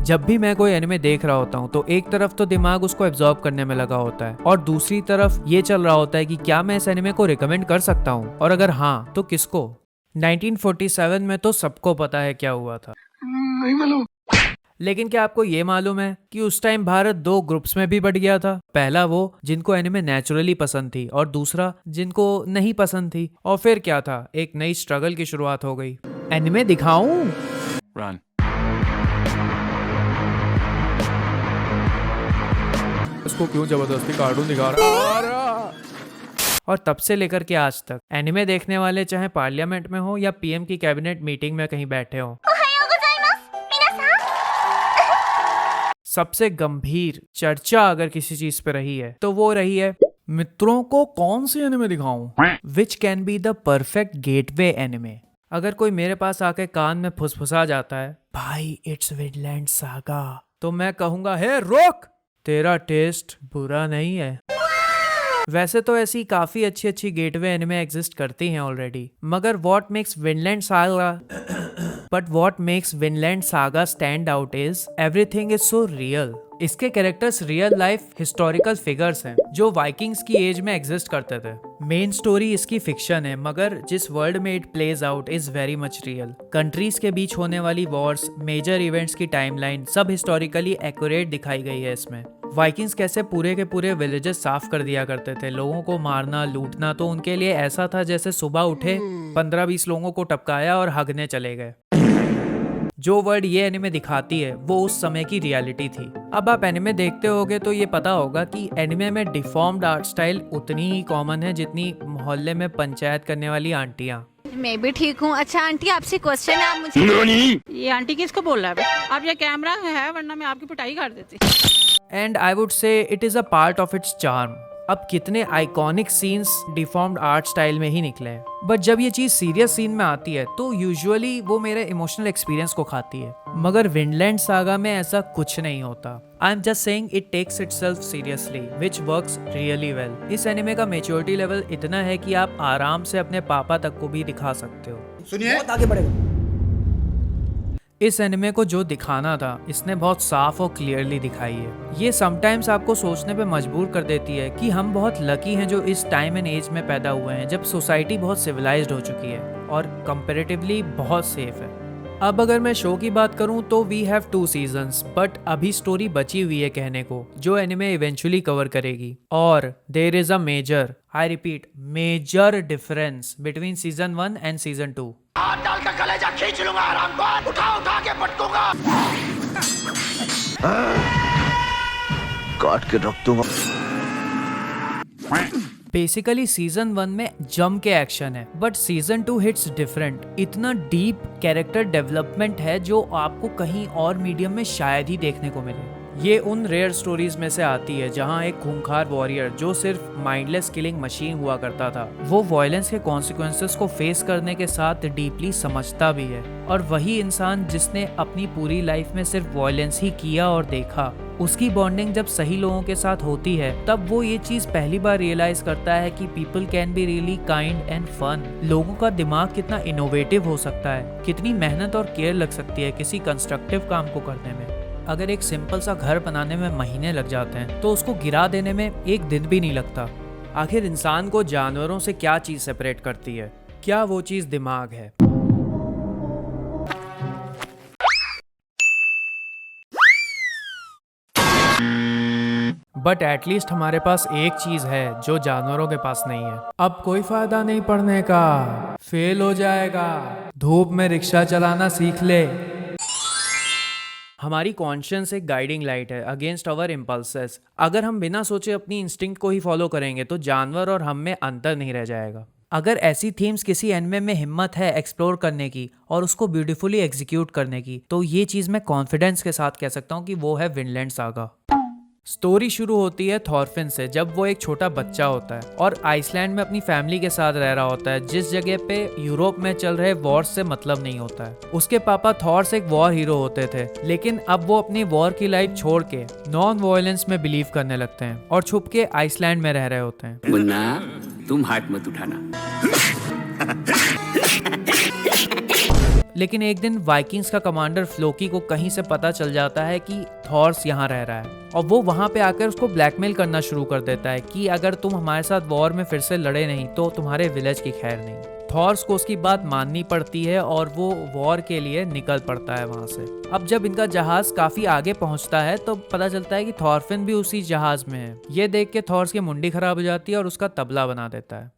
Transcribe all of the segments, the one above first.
जब भी मैं कोई एनिमे देख रहा होता हूँ तो एक तरफ तो दिमाग उसको एब्जॉर्ब करने में लगा होता है और दूसरी तरफ ये चल रहा होता है कि क्या मैं इस एनिमे को रिकमेंड कर सकता हूँ और अगर हाँ तो किसको। 1947 में तो सबको पता है क्या हुआ था। नहीं मालूम। लेकिन क्या आपको ये मालूम है कि उस टाइम भारत दो ग्रुप्स में भी बट गया था। पहला वो जिनको एनिमे नेचुरली पसंद थी और दूसरा जिनको नहीं पसंद थी। और फिर क्या था, एक नई स्ट्रगल की शुरुआत हो गई। एनिमे दिखाऊं? Run. उसको क्यों जबरदस्ती कार्टून दिखा रहा? और तब से लेकर के आज तक एनिमे देखने वाले चाहे पार्लियामेंट में हो या पीएम की कैबिनेट मीटिंग में कहीं बैठे हो, सबसे गंभीर चर्चा अगर किसी चीज पे रही है तो वो रही है मित्रों को कौन सी एनिमे दिखाऊं which can be the perfect gateway anime. अगर कोई मेरे पास आके कान में फुसफुसा जाता है भाई इट्स विनलैंड सागा, तो मैं कहूंगा हे रोक, तेरा टेस्ट बुरा नहीं है। वैसे तो ऐसी काफी अच्छी अच्छी गेटवे एनिमे एग्जिस्ट करती हैं ऑलरेडी, मगर what makes Vinland saga stand out is everything is so real. इसके characters real life historical figures हैं जो वाइकिंग्स की एज में एग्जिस्ट करते थे। मेन स्टोरी इसकी फिक्शन है मगर जिस वर्ल्ड में it plays out is very much real. Countries के बीच होने वाली वॉर्स, मेजर इवेंट्स की टाइमलाइन सब हिस्टोरिकली एक्यूरेट दिखाई गई है इसमें। वाइकिंग्स कैसे पूरे के पूरे विलेजेस साफ कर दिया करते थे, लोगों को मारना लूटना तो उनके लिए ऐसा था जैसे सुबह उठे 15-20 लोगों को टपकाया और हगने चले गए। जो वर्ड ये एनिमे दिखाती है वो उस समय की रियलिटी थी। अब आप एनिमे देखते होगे तो ये पता होगा कि एनिमे में डिफॉर्म्ड आर्ट स्टाइल उतनी ही कॉमन है जितनी मोहल्ले में पंचायत करने वाली आंटियां। मैं भी ठीक हूँ। अच्छा आंटी आपसे क्वेश्चन है, आप मुझे ये आंटी किसको बोल रहा है? आप ये कैमरा है वरना मैं आपकी पिटाई कर देती। And I would say it is a part of its charm. अब कितने iconic scenes deformed art style में ही निकले हैं, बट जब ये चीज सीरियस सीन में आती है तो यूजुअली वो मेरे इमोशनल एक्सपीरियंस को खाती है। मगर विनलैंड सागा में ऐसा कुछ नहीं होता। I am just saying it takes itself seriously which works really well. इस एनिमे का मैच्योरिटी लेवल इतना है कि आप आराम से अपने पापा तक को भी दिखा सकते हो। सुनिए बहुत आगे बढ़ेगा। इस एनिमे को जो दिखाना था इसने बहुत साफ और क्लियरली दिखाई है। ये समटाइम्स आपको सोचने पे मजबूर कर देती है कि हम बहुत लकी हैं जो इस टाइम एंड एज में पैदा हुए हैं जब सोसाइटी बहुत सिविलाइज्ड हो चुकी है और कंपैरेटिवली बहुत सेफ है। अब अगर मैं शो की बात करूं तो वी हैव 2 सीजन्स, बट अभी स्टोरी बची हुई है कहने को जो एनिमे इवेंचुअली कवर करेगी। और there is a major, I repeat major difference between season 1 and season 2। हाथ डाल कर कलेजा खींच लूंगा आराम को, उठा के पटकूंगा, काट के रख दूंगा। बेसिकली सीजन 1 में जम के एक्शन है बट सीजन 2 हिट्स डिफरेंट। इतना डीप कैरेक्टर डेवलपमेंट है जो आपको कहीं और मीडियम में शायद ही देखने को मिले। ये उन रेयर स्टोरीज में से आती है जहां एक खूंखार वॉरियर जो सिर्फ माइंडलेस किलिंग मशीन हुआ करता था वो वॉयलेंस के कॉन्सिक्वेंसेस को फेस करने के साथ डीपली समझता भी है। और वही इंसान जिसने अपनी पूरी लाइफ में सिर्फ वॉयलेंस ही किया और देखा, उसकी बॉन्डिंग जब सही लोगों के साथ होती है तब वो ये चीज पहली बार रियलाइज करता है कि people can be really kind and fun. लोगों का दिमाग कितना इनोवेटिव हो सकता है, कितनी मेहनत और केयर लग सकती है किसी कंस्ट्रक्टिव काम को करने में। अगर एक सिंपल सा घर बनाने में महीने लग जाते हैं तो उसको गिरा देने में एक दिन भी नहीं लगता। आखिर इंसान को जानवरों से क्या चीज सेपरेट करती है? क्या वो चीज दिमाग है? बट एटलीस्ट हमारे पास एक चीज है जो जानवरों के पास नहीं है। अब कोई फायदा नहीं पढ़ने का, फेल हो जाएगा, धूप में रिक्शा चलाना सीख ले। हमारी कॉन्शियंस एक गाइडिंग लाइट है अगेंस्ट आवर इम्पल्सेस। अगर हम बिना सोचे अपनी इंस्टिंक्ट को ही फॉलो करेंगे तो जानवर और हम में अंतर नहीं रह जाएगा। अगर ऐसी थीम्स किसी एनिमे में हिम्मत है एक्सप्लोर करने की और उसको ब्यूटीफुली एग्जीक्यूट करने की तो ये चीज मैं कॉन्फिडेंस के साथ कह सकता हूँ कि वो है विनलैंड सागा। स्टोरी शुरू होती है थॉरफिन से जब वो एक छोटा बच्चा होता है और आइसलैंड में अपनी फैमिली के साथ रह रहा होता है जिस जगह पे यूरोप में चल रहे वॉर से मतलब नहीं होता है। उसके पापा थॉर्स एक वॉर हीरो होते थे लेकिन अब वो अपनी वॉर की लाइफ छोड़ के नॉन वायलेंस में बिलीव करने लगते हैं और छुप के आइसलैंड में रह रहे होते हैं। मुन्ना तुम हाथ मत उठाना। लेकिन एक दिन वाइकिंग्स का कमांडर फ्लोकी को कहीं से पता चल जाता है कि थॉर्स यहाँ रह रहा है और वो वहाँ पे आकर उसको ब्लैकमेल करना शुरू कर देता है कि अगर तुम हमारे साथ वॉर में फिर से लड़े नहीं तो तुम्हारे विलेज की खैर नहीं। थॉर्स को उसकी बात माननी पड़ती है और वो वॉर के लिए निकल पड़ता है वहां से। अब जब इनका जहाज काफी आगे पहुंचता है तो पता चलता है कि थॉरफिन भी उसी जहाज में है। ये देख के थॉर्स की मुंडी खराब हो जाती है और उसका तबला बना देता है।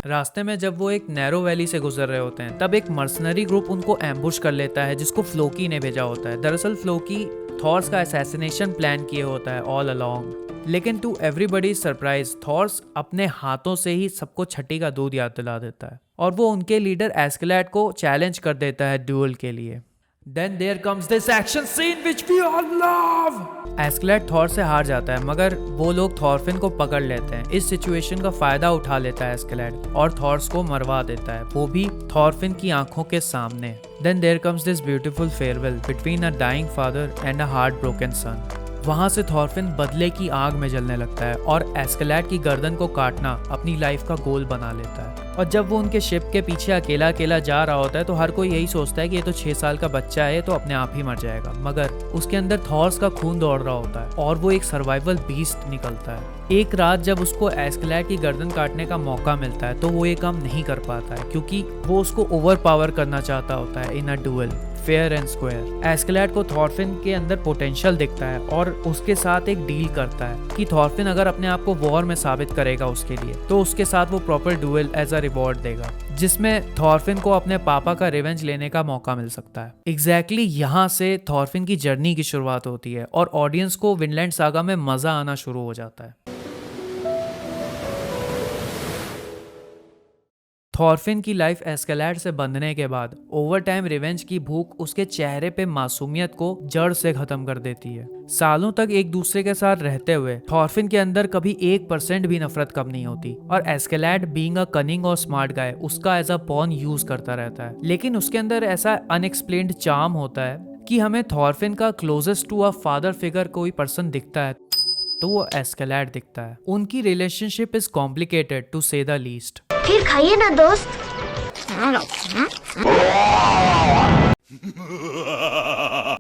रास्ते में जब वो एक नैरो वैली से गुजर रहे होते हैं तब एक मर्सनरी ग्रुप उनको एम्बुश कर लेता है जिसको फ्लोकी ने भेजा होता है। दरअसल फ्लोकी थॉर्स का असैसिनेशन प्लान किए होता है ऑल अलोंग, लेकिन टू एवरीबडी सरप्राइज थॉर्स अपने हाथों से ही सबको छठी का दूध याद दिला देता है और वो उनके लीडर एस्केलेड को चैलेंज कर देता है ड्यूल के लिए। Then there comes this action scene which we all love. Escalade Thor से हार जाता है मगर वो लोग थॉरफिन को पकड़ लेते हैं। इस सिचुएशन का फायदा उठा लेता है एस्केलेड और थॉर्स को मरवा देता है, वो भी थॉरफिन की आंखों के सामने। Then there comes this beautiful farewell between a dying father and a heartbroken son. वहां से थॉरफिन बदले की आग में जलने लगता है और एस्केलेड की गर्दन को काटना अपनी लाइफ का गोल बना लेता है। और जब वो उनके शिप के पीछे अकेला अकेला जा रहा होता है तो हर कोई यही सोचता है कि ये तो 6 साल का बच्चा है तो अपने आप ही मर जाएगा, मगर उसके अंदर थॉर्स का खून दौड़ रहा होता है और वो एक सर्वाइवल बीस्ट निकलता है। एक रात जब उसको एस्केलेड की गर्दन काटने का मौका मिलता है तो वो ये काम नहीं कर पाता है क्योंकि वो उसको ओवर पावर करना चाहता होता है in a duel fair and square. Askeladd को थॉरफिन के अंदर पोटेंशियल दिखता है और उसके साथ एक डील करता है कि थॉरफिन अगर अपने आप को वॉर में साबित करेगा उसके लिए तो उसके साथ वो proper duel as a reward देगा, जिसमें थॉरफिन को अपने पापा का रिवेंज लेने का मौका मिल सकता है। एग्जैक्टली यहाँ से थॉरफिन की जर्नी की शुरुआत होती है और ऑडियंस को विनलैंड सागा में मजा आना शुरू हो जाता है। थॉरफिन की लाइफ एस्केलेड से बंधने के बाद ओवर टाइम रिवेंज की भूख उसके चेहरे पे मासूमियत को जड़ से खत्म कर देती है। सालों तक एक दूसरे के साथ रहते हुए थॉरफिन के अंदर कभी 1% भी नफरत कम नहीं होती और एस्केलेड बीइंग अ कनिंग और स्मार्ट गाय उसका एज अ पॉन यूज करता रहता है। लेकिन उसके अंदर ऐसा अनएक्सप्लेन्ड चार्म होता है कि हमें थॉरफिन का closest to a father figure कोई पर्सन दिखता है तो वो एस्केलेड दिखता है। उनकी relationship is complicated to say the least. फिर खाइए ना दोस्त।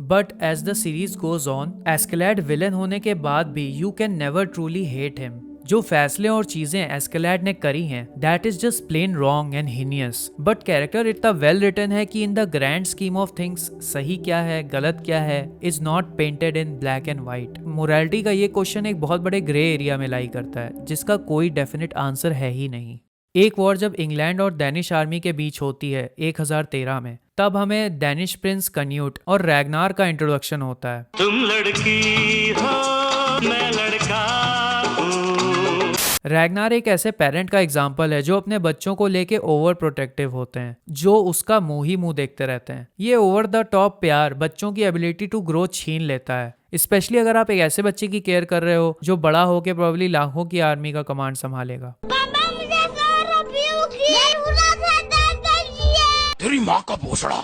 But as the series goes on Askeladd villain होने के बाद भी you can never truly hate him. जो फैसले और चीजें एस्केलेड ने करी हैं that is just plain wrong and heinous, but character इतना वेल रिटन है कि in the grand scheme of things सही क्या है गलत क्या है is not painted in black and white. Morality का ये क्वेश्चन एक बहुत बड़े ग्रे एरिया में लाई करता है जिसका कोई डेफिनेट आंसर है ही नहीं। एक वॉर जब इंग्लैंड और डेनिश आर्मी के बीच होती है 1013 में, तब हमें डेनिश प्रिंस कन्यूट और रैगनार का इंट्रोडक्शन होता है। तुम लड़की हो मैं लड़का हूँ। रैगनार एक ऐसे पेरेंट का एग्जाम्पल है जो अपने बच्चों को लेके ओवर प्रोटेक्टिव होते हैं, जो उसका मुंह ही मुंह देखते रहते हैं। ये ओवर द टॉप प्यार बच्चों की एबिलिटी टू ग्रो छीन लेता है, स्पेशली अगर आप एक ऐसे बच्चे की केयर कर रहे हो जो बड़ा होके प्रोबेबली लाखों की आर्मी का कमांड संभालेगा। तेरी माँ का भोसड़ा।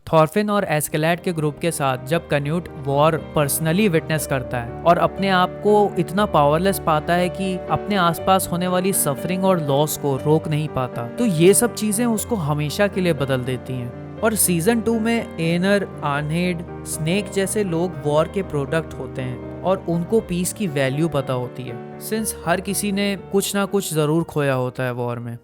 थॉरफिन और एस्केलेड के ग्रुप के साथ जब कन्यूट वॉर पर्सनली विटनेस करता है और अपने आप को इतना पावरलेस पाता है कि अपने आसपास होने वाली सफरिंग और लॉस को रोक नहीं पाता, तो ये सब चीजें उसको हमेशा के लिए बदल देती हैं। और सीजन 2 में एनर, आर्नहेड, स्नेक जैसे लोग वॉर के प्रोडक्ट होते हैं और उनको पीस की वैल्यू पता होती है, सिंस हर किसी ने कुछ ना कुछ जरूर खोया होता है वॉर में।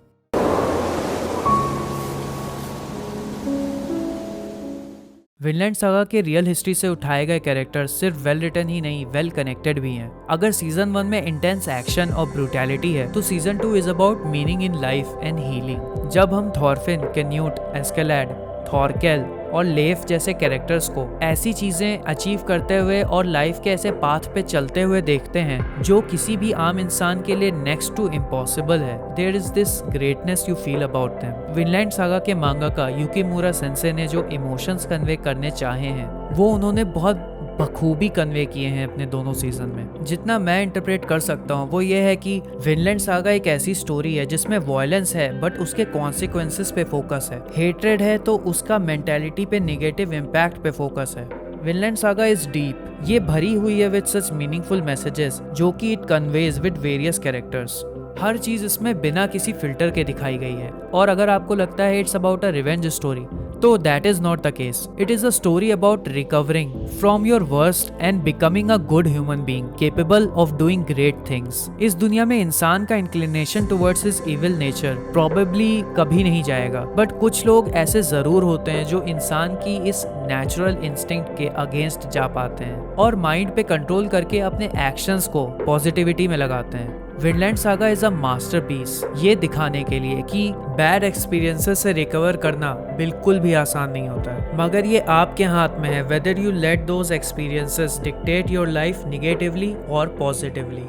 विनलैंड सागा के रियल हिस्ट्री से उठाए गए कैरेक्टर सिर्फ वेल रिटन ही नहीं वेल कनेक्टेड भी हैं। अगर सीजन 1 में इंटेंस एक्शन और ब्रूटैलिटी है तो season 2 is about meaning in life and healing. जब हम थॉरफिन, कैन्यूट, एस्केलेड, थॉरकेल और लेफ जैसे कैरेक्टर्स को ऐसी चीजें अचीव करते हुए और लाइफ के ऐसे पाथ पे चलते हुए देखते हैं जो किसी भी आम इंसान के लिए नेक्स्ट टू इम्पॉसिबल है, there is this greatness you feel about them. Vinland Saga के मांगाका युकिमुरा सेंसे ने जो इमोशंस कन्वे करने चाहे हैं वो उन्होंने बहुत बखूबी कन्वे किए हैं अपने दोनों सीजन में। जितना मैं इंटरप्रेट कर सकता हूँ वो ये है कि विनलैंड सागा एक ऐसी स्टोरी है जिसमें वायलेंस है बट उसके कॉन्सिक्वेंसेस पे फोकस है, हेट्रेड है तो उसका मेंटालिटी पे नेगेटिव इम्पैक्ट पे फोकस है। विनलैंड सागा इज डीप, ये भरी हुई है विद सच मीनिंगफुल मैसेजेस जो कि it conveys with various characters. हर चीज इसमें बिना किसी फिल्टर के दिखाई गई है। और अगर आपको लगता है it's about a revenge story, तो that is not the case. It is a story about recovering from your worst and becoming a good human being capable of doing great things. इस दुनिया में इंसान का inclination towards his evil nature probably कभी नहीं जाएगा, but कुछ लोग ऐसे जरूर होते हैं जो इंसान की इस नेचुरल इंस्टिंक्ट के अगेंस्ट जा पाते हैं और माइंड पे कंट्रोल करके अपने एक्शंस को पॉजिटिविटी में लगाते हैं। Vinland saga is a masterpiece, ये दिखाने के लिए कि बैड एक्सपीरियंसेस से रिकवर करना बिल्कुल भी आसान नहीं होता है, मगर ये आपके हाथ में है whether you let those experiences dictate your life negatively और पॉजिटिवली।